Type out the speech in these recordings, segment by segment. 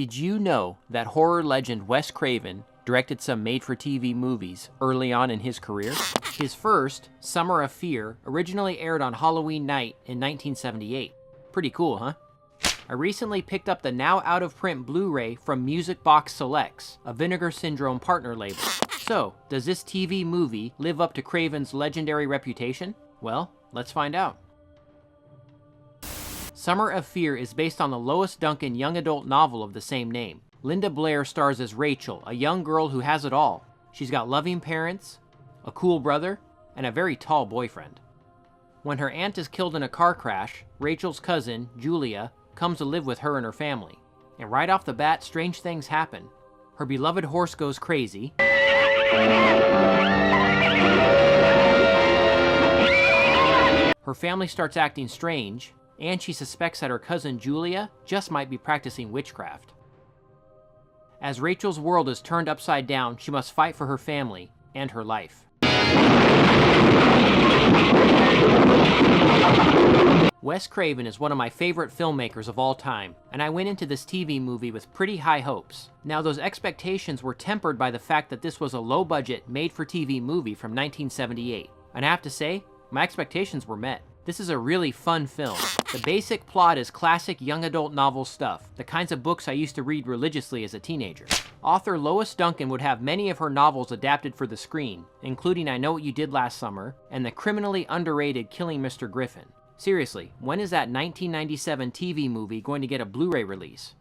Did you know that horror legend Wes Craven directed some made-for-TV movies early on in his career? His first, Summer of Fear, originally aired on Halloween night in 1978. Pretty cool, huh? I recently picked up the now out-of-print Blu-ray from Music Box Selects, a Vinegar Syndrome partner label. So, does this TV movie live up to Craven's legendary reputation? Well, let's find out. Summer of Fear is based on the Lois Duncan young adult novel of the same name. Linda Blair stars as Rachel, a young girl who has it all. She's got loving parents, a cool brother, and a very tall boyfriend. When her aunt is killed in a car crash, Rachel's cousin, Julia, comes to live with her and her family. And right off the bat, strange things happen. Her beloved horse goes crazy. Her family starts acting strange, and she suspects that her cousin Julia just might be practicing witchcraft. As Rachel's world is turned upside down, she must fight for her family and her life. Wes Craven is one of my favorite filmmakers of all time, and I went into this TV movie with pretty high hopes. Now, those expectations were tempered by the fact that this was a low-budget, made-for-TV movie from 1978, and I have to say, my expectations were met. This is a really fun film. The basic plot is classic young adult novel stuff, the kinds of books I used to read religiously as a teenager. Author Lois Duncan would have many of her novels adapted for the screen, including I Know What You Did Last Summer, and the criminally underrated Killing Mr. Griffin. Seriously, when is that 1997 TV movie going to get a Blu-ray release?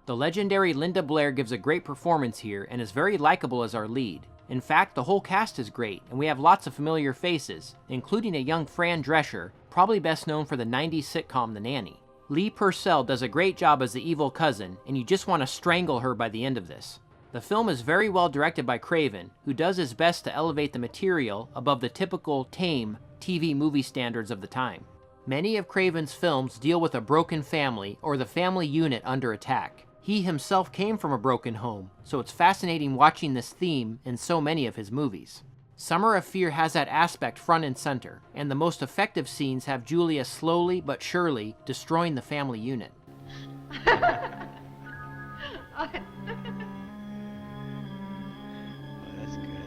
The legendary Linda Blair gives a great performance here and is very likable as our lead. In fact, the whole cast is great, and we have lots of familiar faces, including a young Fran Drescher, probably best known for the 90s sitcom The Nanny. Lee Purcell does a great job as the evil cousin, and you just want to strangle her by the end of this. The film is very well directed by Craven, who does his best to elevate the material above the typical tame TV movie standards of the time. Many of Craven's films deal with a broken family or the family unit under attack. He himself came from a broken home, so it's fascinating watching this theme in so many of his movies. Summer of Fear has that aspect front and center, and the most effective scenes have Julia slowly but surely destroying the family unit. That's good.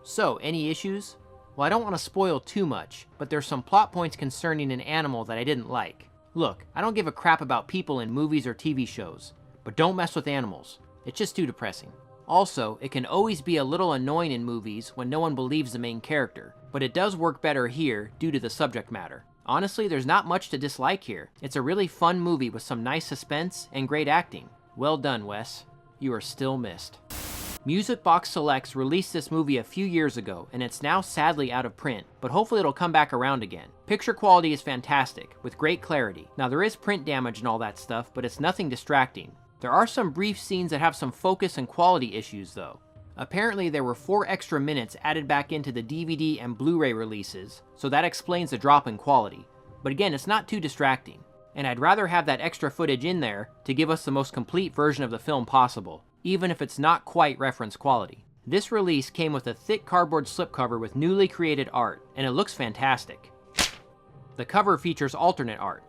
So, any issues? Well, I don't want to spoil too much, but there's some plot points concerning an animal that I didn't like. Look, I don't give a crap about people in movies or TV shows, but don't mess with animals. It's just too depressing. Also, it can always be a little annoying in movies when no one believes the main character, but it does work better here due to the subject matter. Honestly, there's not much to dislike here. It's a really fun movie with some nice suspense and great acting. Well done, Wes. You are still missed. Music Box Selects released this movie a few years ago, and it's now sadly out of print, but hopefully it'll come back around again. Picture quality is fantastic, with great clarity. Now there is print damage and all that stuff, but it's nothing distracting. There are some brief scenes that have some focus and quality issues though. Apparently there were 4 extra minutes added back into the DVD and Blu-ray releases, so that explains the drop in quality. But again, it's not too distracting. And I'd rather have that extra footage in there to give us the most complete version of the film possible, even if it's not quite reference quality. This release came with a thick cardboard slipcover with newly created art, and it looks fantastic. The cover features alternate art.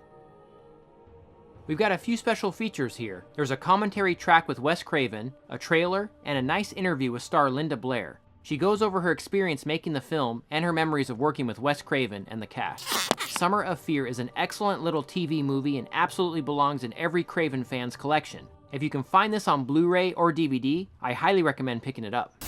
We've got a few special features here. There's a commentary track with Wes Craven, a trailer, and a nice interview with star Linda Blair. She goes over her experience making the film and her memories of working with Wes Craven and the cast. Summer of Fear is an excellent little TV movie and absolutely belongs in every Craven fan's collection. If you can find this on Blu-ray or DVD, I highly recommend picking it up.